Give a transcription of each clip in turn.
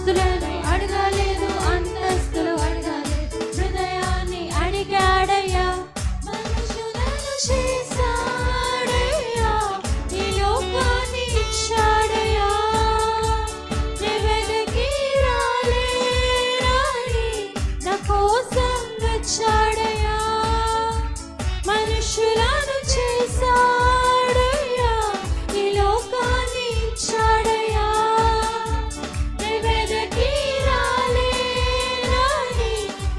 ఆస్తులను అడగలేదు, అంతస్తులు అడగలేదు, హృదయాన్ని అడిగాడయ్యా. మనుషులను చేశాడయ్యా, ఈ లోకాన్ని ఇచ్చాడయ్యా. వెదకి రాలేరాని నా కోసం వచ్చాడయ్యా. మనుషులను చేశాడయ్యా, ఈ లోకాన్ని ఇచ్చాడయ్యా. వెదకి రాలేరాని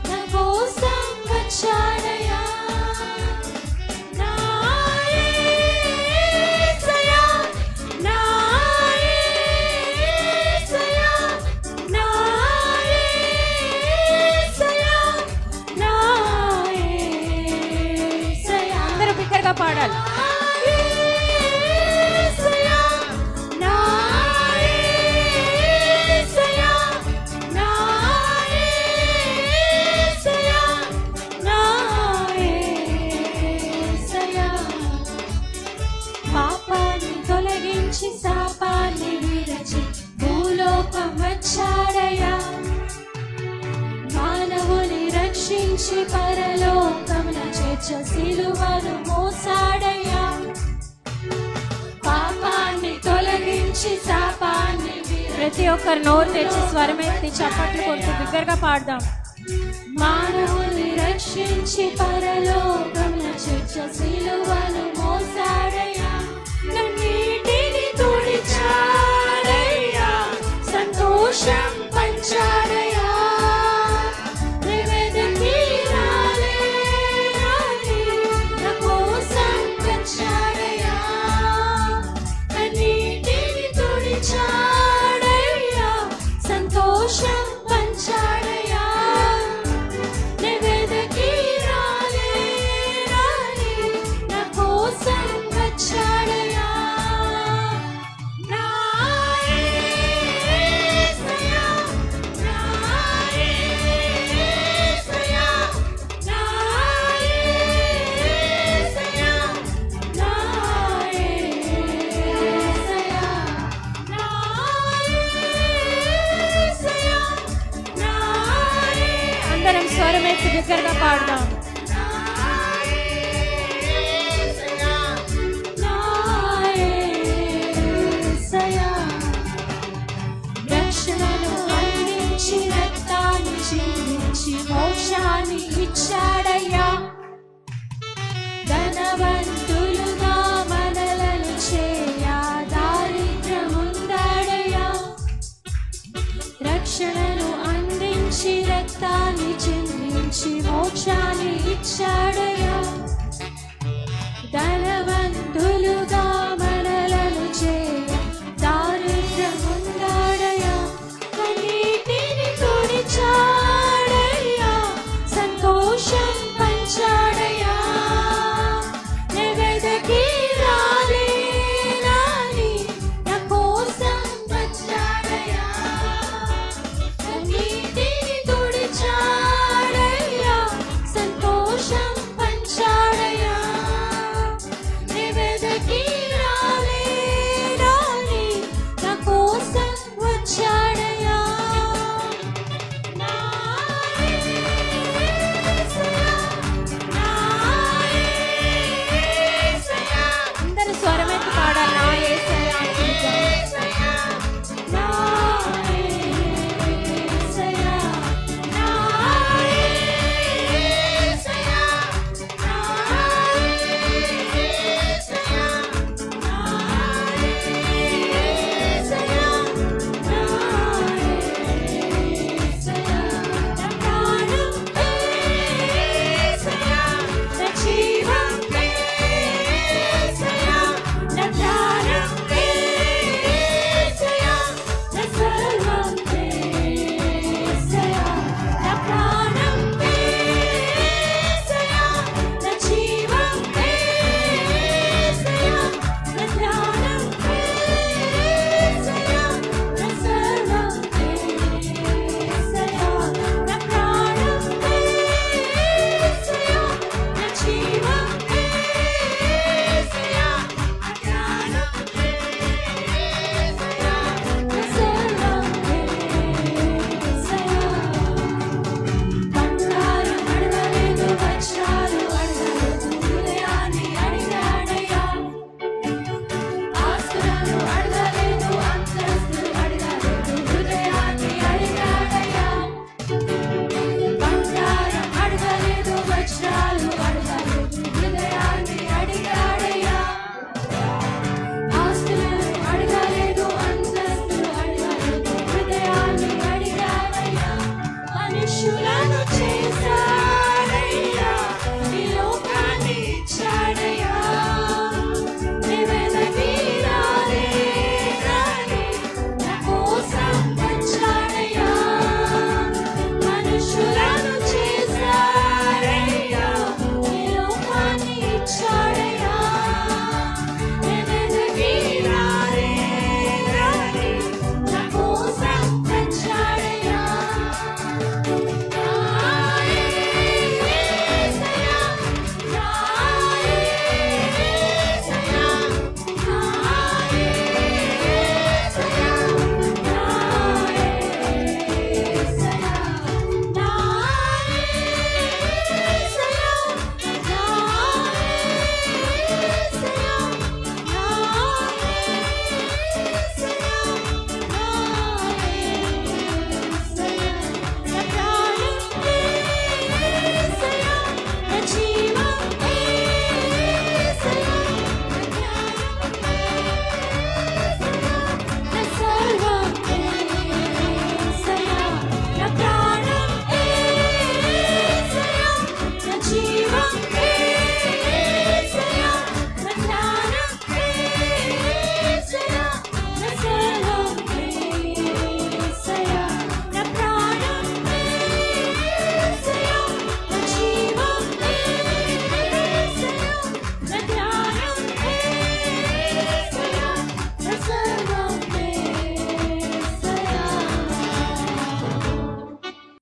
నా కోసం వచ్చాడయ్యా. నా యేసయ్యా, నా యేసయ్యా, నా యేసయ్యా, నా యేసయ్యా. అందరూ బిగ్గరగా పాడాలి. యేసయ్యా, నా యేసయ్యా, నా యేసయ్యా, నా యేసయ్యా. పాపాన్ని తొలగించి శాపాన్ని విరచి భూలోకం వచ్చాడయ్యా. మానవుని రక్షించి పరలోకమున చేర్చ సిలువను మోసాడయ్యా. పాపాన్ని తొలగించి శాపాన్ని ప్రతి ఒక్కరు నోరు తెచ్చి స్వరమెత్తి చప్పట్లు కొడుతూ బిగ్గరగా పాడదాం. మానవుని రక్షించి పరలోకమున చేర్చ సిలువను మోసాడయ్యా. కన్నీటిని తుడిచాడయ్యా, సంతోషం పంచాడయ్యా. వెదకి రాలేరాని నా కోసం వచ్చాడయ్యా. కన్నీటిని తుడిచాడయ్యా, సంతోషం పంచాడయ్యా. వెదకి రాలేరాని నా కోసం వచ్చాడయ్యా. నా యేసయ్యా, నా యేసయ్యా, నా యేసయ్యా, నా యేసయ్యా, నా యేసయ్యా, నా అందరం స్వరమెత్తి బిగ్గరగా పాడదాం. నా యేసయ్యా, నా యేసయ్యా. రక్షణను అందించి రక్తాన్ని చిందించి మోక్షాన్ని ఇచ్చాడయ్యా. ధనవంతులుగా మనలను చేయ దారిద్ర్యముందాడయ్యా. రక్షణను అందించి రక్తాన్ని చిందించి మోక్షాన్ని ఇచ్చాడయ్యా. ధనవంతులుగా